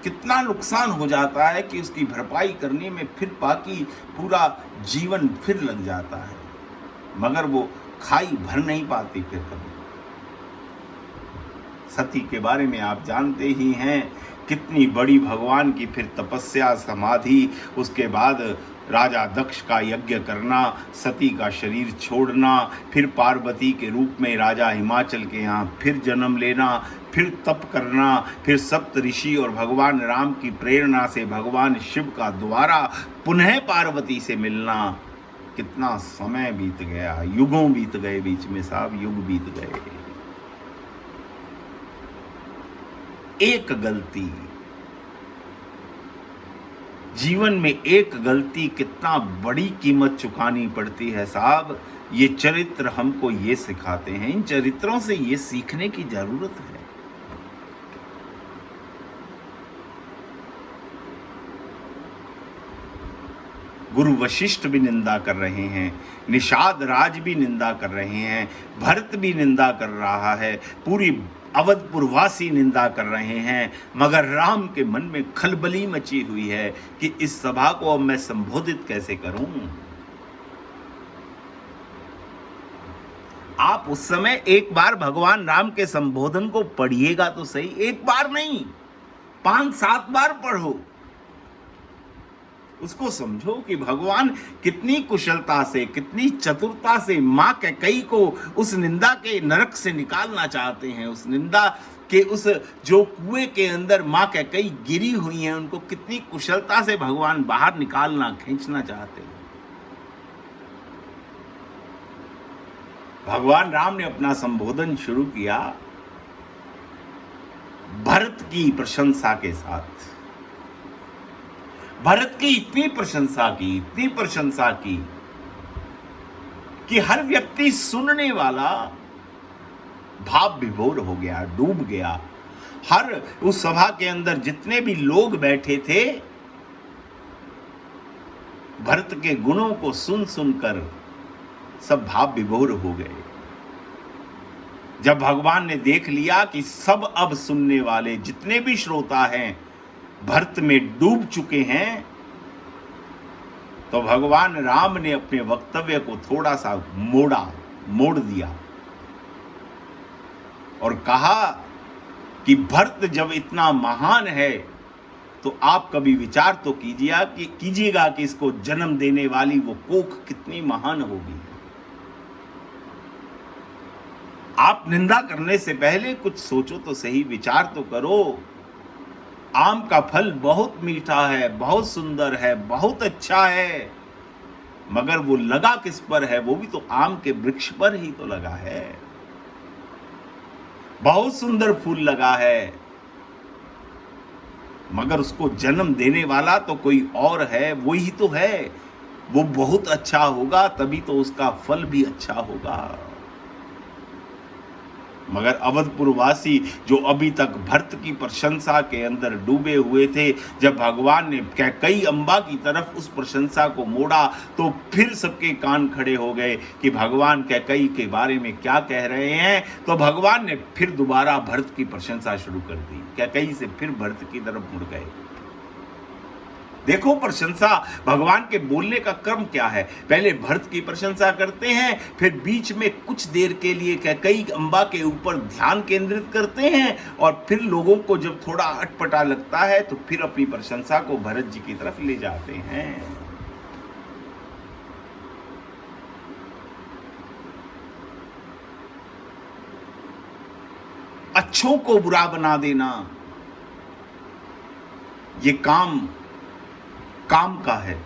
कितना नुकसान हो जाता है कि उसकी भरपाई करने में फिर बाकी पूरा जीवन फिर लग जाता है, मगर वो खाई भर नहीं पाती फिर कभी। सती के बारे में आप जानते ही हैं, कितनी बड़ी भगवान की फिर तपस्या, समाधि, उसके बाद राजा दक्ष का यज्ञ करना, सती का शरीर छोड़ना, फिर पार्वती के रूप में राजा हिमाचल के यहाँ फिर जन्म लेना, फिर तप करना, फिर सप्त ऋषि और भगवान राम की प्रेरणा से भगवान शिव का द्वारा पुनः पार्वती से मिलना। कितना समय बीत गया, युगों बीत गए, बीच में साहब युग बीत गए। एक गलती, जीवन में एक गलती कितना बड़ी कीमत चुकानी पड़ती है साहब। ये चरित्र हमको ये सिखाते हैं, इन चरित्रों से ये सीखने की जरूरत है। गुरु वशिष्ठ भी निंदा कर रहे हैं, निषाद राज भी निंदा कर रहे हैं, भरत भी निंदा कर रहा है, पूरी अवधपुरवासी निंदा कर रहे हैं, मगर राम के मन में खलबली मची हुई है कि इस सभा को अब मैं संबोधित कैसे करूं। आप उस समय एक बार भगवान राम के संबोधन को पढ़िएगा तो सही, एक बार नहीं 5-7 बार पढ़ो, उसको समझो कि भगवान कितनी कुशलता से, कितनी चतुरता से मां कैकेयी को उस निंदा के नरक से निकालना चाहते हैं। उस निंदा के उस जो कुएं के अंदर मां कैकेयी गिरी हुई हैं, उनको कितनी कुशलता से भगवान बाहर निकालना, खींचना चाहते हैं। भगवान राम ने अपना संबोधन शुरू किया भरत की प्रशंसा के साथ। भरत की इतनी प्रशंसा की, इतनी प्रशंसा की कि हर व्यक्ति सुनने वाला भाव विभोर हो गया, डूब गया। हर उस सभा के अंदर जितने भी लोग बैठे थे, भरत के गुणों को सुन सुनकर सब भाव विभोर हो गए। जब भगवान ने देख लिया कि सब अब सुनने वाले जितने भी श्रोता हैं भरत में डूब चुके हैं, तो भगवान राम ने अपने वक्तव्य को थोड़ा सा मोड़ दिया और कहा कि भरत जब इतना महान है तो आप कभी विचार तो कीजिएगा कि इसको जन्म देने वाली वो कोख कितनी महान होगी। आप निंदा करने से पहले कुछ सोचो तो सही, विचार तो करो। आम का फल बहुत मीठा है, बहुत सुंदर है, बहुत अच्छा है, मगर वो लगा किस पर है? वो भी तो आम के वृक्ष पर ही तो लगा है। बहुत सुंदर फूल लगा है, मगर उसको जन्म देने वाला तो कोई और है, वो ही तो है। वो बहुत अच्छा होगा तभी तो उसका फल भी अच्छा होगा। मगर अवधपुरवासी जो अभी तक भरत की प्रशंसा के अंदर डूबे हुए थे, जब भगवान ने कैकई अम्बा की तरफ उस प्रशंसा को मोड़ा तो फिर सबके कान खड़े हो गए कि भगवान कैकई के बारे में क्या कह रहे हैं। तो भगवान ने फिर दोबारा भरत की प्रशंसा शुरू कर दी। कैकई से फिर भरत की तरफ मुड़ गए। देखो प्रशंसा, भगवान के बोलने का क्रम क्या है। पहले भरत की प्रशंसा करते हैं, फिर बीच में कुछ देर के लिए कैकई अम्बा के ऊपर ध्यान केंद्रित करते हैं, और फिर लोगों को जब थोड़ा अटपटा लगता है तो फिर अपनी प्रशंसा को भरत जी की तरफ ले जाते हैं। अच्छों को बुरा बना देना, ये काम का है।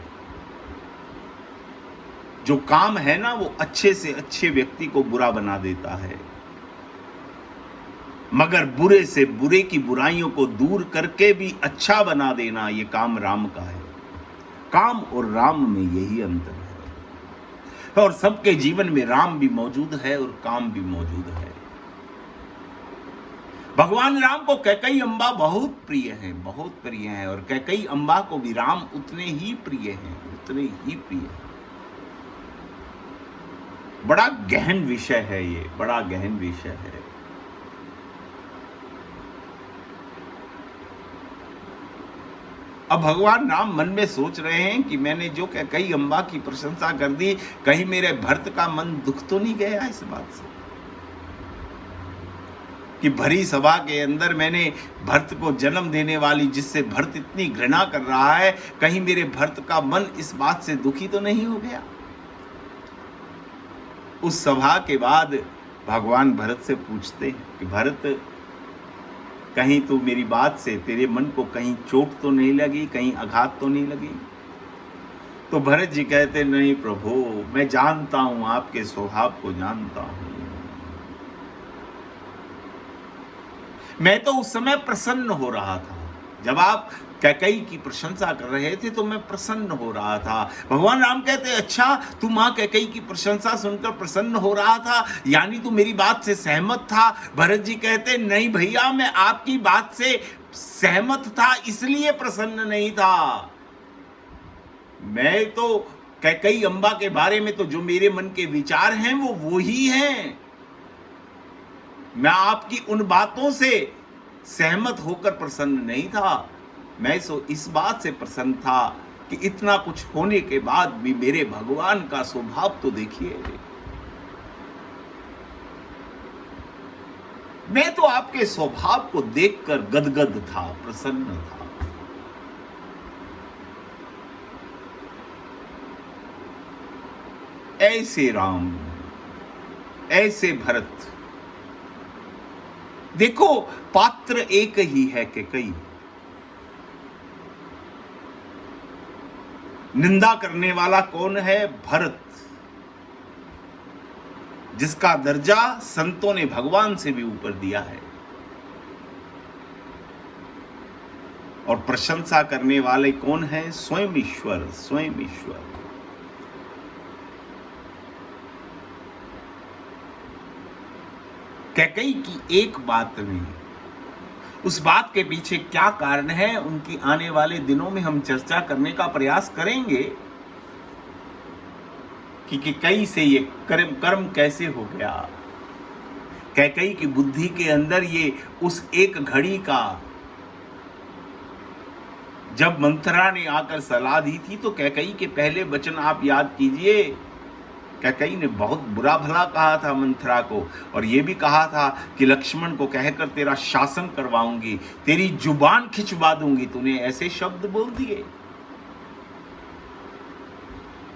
जो काम है ना, वो अच्छे से अच्छे व्यक्ति को बुरा बना देता है, मगर बुरे से बुरे की बुराइयों को दूर करके भी अच्छा बना देना, ये काम राम का है। काम और राम में यही अंतर है, और सबके जीवन में राम भी मौजूद है और काम भी मौजूद है। भगवान राम को कैकई अम्बा बहुत प्रिय है, बहुत प्रिय है, और कैकई अम्बा को भी राम उतने ही प्रिय हैं, उतने ही प्रिय हैं। बड़ा गहन विषय है ये, बड़ा गहन विषय है। अब भगवान राम मन में सोच रहे हैं कि मैंने जो कैकई अम्बा की प्रशंसा कर दी, कहीं मेरे भरत का मन दुख तो नहीं गया इस बात से कि भरी सभा के अंदर मैंने भरत को जन्म देने वाली, जिससे भरत इतनी घृणा कर रहा है, कहीं मेरे भरत का मन इस बात से दुखी तो नहीं हो गया। उस सभा के बाद भगवान भरत से पूछते हैं कि भरत, कहीं तू मेरी बात से तेरे मन को कहीं चोट तो नहीं लगी, कहीं आघात तो नहीं लगी? तो भरत जी कहते, नहीं प्रभु, मैं जानता हूं, आपके स्वभाव को जानता हूं। मैं तो उस समय प्रसन्न हो रहा था, जब आप कैकई की प्रशंसा कर रहे थे तो मैं प्रसन्न हो रहा था। भगवान राम कहते, अच्छा तू मां कैकई की प्रशंसा सुनकर प्रसन्न हो रहा था, यानी तू मेरी बात से सहमत था? भरत जी कहते, नहीं भैया, मैं आपकी बात से सहमत था, इसलिए प्रसन्न नहीं था। मैं तो कैकई अम्बा के बारे में तो जो मेरे मन के विचार हैं वो ही हैं। मैं आपकी उन बातों से सहमत होकर प्रसन्न नहीं था, मैं इस बात से प्रसन्न था कि इतना कुछ होने के बाद भी मेरे भगवान का स्वभाव तो देखिए। मैं तो आपके स्वभाव को देखकर गदगद था, प्रसन्न था। ऐसे राम, ऐसे भरत। देखो, पात्र एक ही है कैकई। निंदा करने वाला कौन है? भरत, जिसका दर्जा संतों ने भगवान से भी ऊपर दिया है। और प्रशंसा करने वाले कौन है? स्वयं ईश्वर, स्वयं ईश्वर। कैकई की एक बात नहीं, उस बात के पीछे क्या कारण है, उनकी आने वाले दिनों में हम चर्चा करने का प्रयास करेंगे कि कैकई से ये कर्म कैसे हो गया। कैकई की बुद्धि के अंदर ये उस एक घड़ी का, जब मंथरा ने आकर सलाह दी थी तो कैकई के पहले वचन आप याद कीजिए। कैकई ने बहुत बुरा भला कहा था मंथरा को, और ये भी कहा था कि लक्ष्मण को कहकर तेरा शासन करवाऊंगी, तेरी जुबान खिंचवा दूंगी। तूने ऐसे शब्द बोल दिए।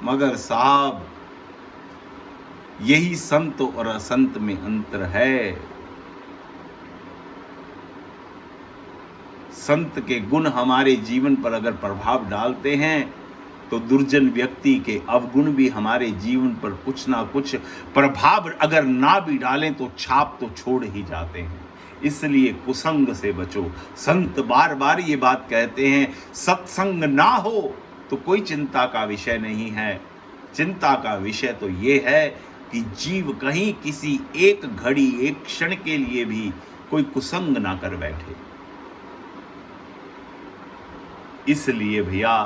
मगर साहब, यही संत और असंत में अंतर है। संत के गुण हमारे जीवन पर अगर प्रभाव डालते हैं तो दुर्जन व्यक्ति के अवगुण भी हमारे जीवन पर कुछ ना कुछ प्रभाव अगर ना भी डालें तो छाप तो छोड़ ही जाते हैं। इसलिए कुसंग से बचो। संत बार बार ये बात कहते हैं, सत्संग ना हो तो कोई चिंता का विषय नहीं है। चिंता का विषय तो ये है कि जीव कहीं किसी एक घड़ी, एक क्षण के लिए भी कोई कुसंग ना कर बैठे। इसलिए भैया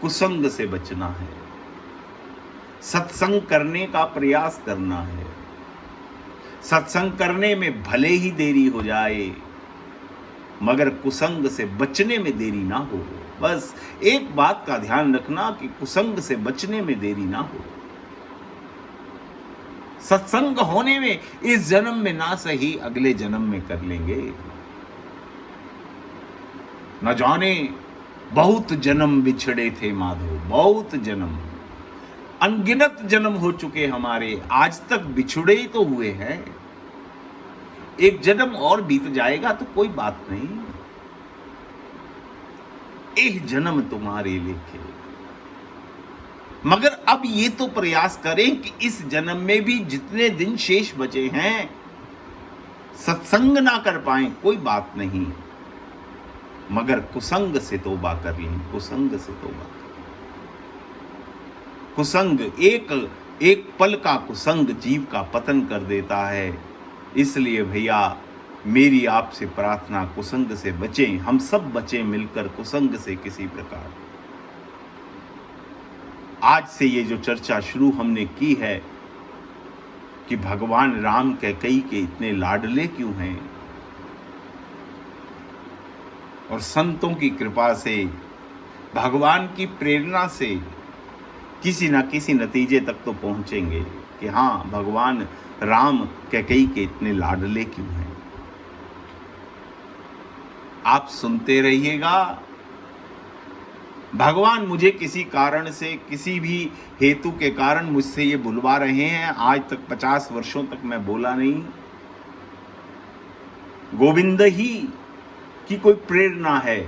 कुसंग से बचना है, सत्संग करने का प्रयास करना है। सत्संग करने में भले ही देरी हो जाए मगर कुसंग से बचने में देरी ना हो। बस एक बात का ध्यान रखना कि कुसंग से बचने में देरी ना हो। सत्संग होने में इस जन्म में ना सही अगले जन्म में कर लेंगे। न जाने बहुत जन्म बिछड़े थे माधो, बहुत जन्म, अनगिनत जन्म हो चुके हमारे, आज तक बिछुड़े ही तो हुए हैं। एक जन्म और बीत जाएगा तो कोई बात नहीं, एक जन्म तुम्हारे लेखे। मगर अब ये तो प्रयास करें कि इस जन्म में भी जितने दिन शेष बचे हैं सत्संग ना कर पाए कोई बात नहीं, मगर कुसंग से तौबा कर लें। कुसंग से तौबा कर लें। कुसंग एक पल का कुसंग जीव का पतन कर देता है। इसलिए भैया मेरी आपसे प्रार्थना, कुसंग से बचें, हम सब बचें मिलकर कुसंग से किसी प्रकार। आज से ये जो चर्चा शुरू हमने की है कि भगवान राम कैकेयी के इतने लाडले क्यों हैं, और संतों की कृपा से, भगवान की प्रेरणा से किसी न किसी नतीजे तक तो पहुंचेंगे कि हाँ भगवान राम कैकेयी के इतने लाडले क्यों हैं। आप सुनते रहिएगा। भगवान मुझे किसी कारण से, किसी भी हेतु के कारण मुझसे ये बुलवा रहे हैं। आज तक 50 वर्षों तक मैं बोला नहीं। गोविंद ही की कोई प्रेरणा है,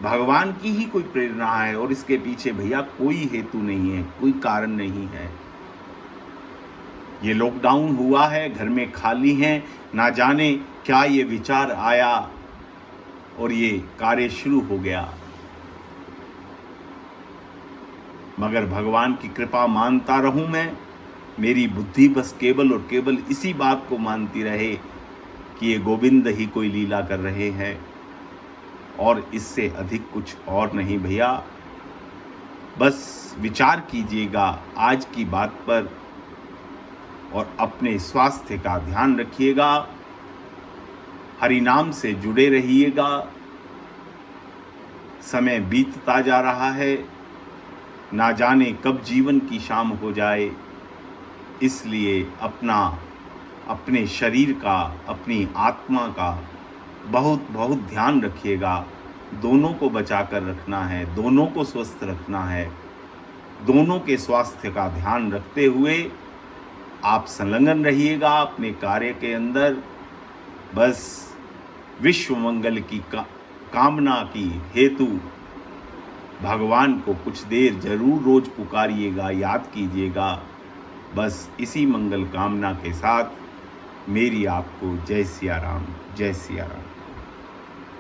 भगवान की ही कोई प्रेरणा है, और इसके पीछे भैया कोई हेतु नहीं है, कोई कारण नहीं है। ये लॉकडाउन हुआ है, घर में खाली हैं, ना जाने क्या ये विचार आया और ये कार्य शुरू हो गया। मगर भगवान की कृपा मानता रहूं मैं, मेरी बुद्धि बस केवल और केवल इसी बात को मानती रहे कि ये गोविंद ही कोई लीला कर रहे हैं, और इससे अधिक कुछ और नहीं भैया। बस विचार कीजिएगा आज की बात पर और अपने स्वास्थ्य का ध्यान रखिएगा, हरि नाम से जुड़े रहिएगा। समय बीतता जा रहा है, ना जाने कब जीवन की शाम हो जाए। इसलिए अपने शरीर का, अपनी आत्मा का बहुत बहुत ध्यान रखिएगा। दोनों को बचाकर रखना है, दोनों को स्वस्थ रखना है। दोनों के स्वास्थ्य का ध्यान रखते हुए आप संलग्न रहिएगा अपने कार्य के अंदर। बस विश्व मंगल की कामना की हेतु भगवान को कुछ देर जरूर रोज पुकारिएगा, याद कीजिएगा। बस इसी मंगल कामना के साथ मेरी आपको जय सिया राम, जय सिया राम।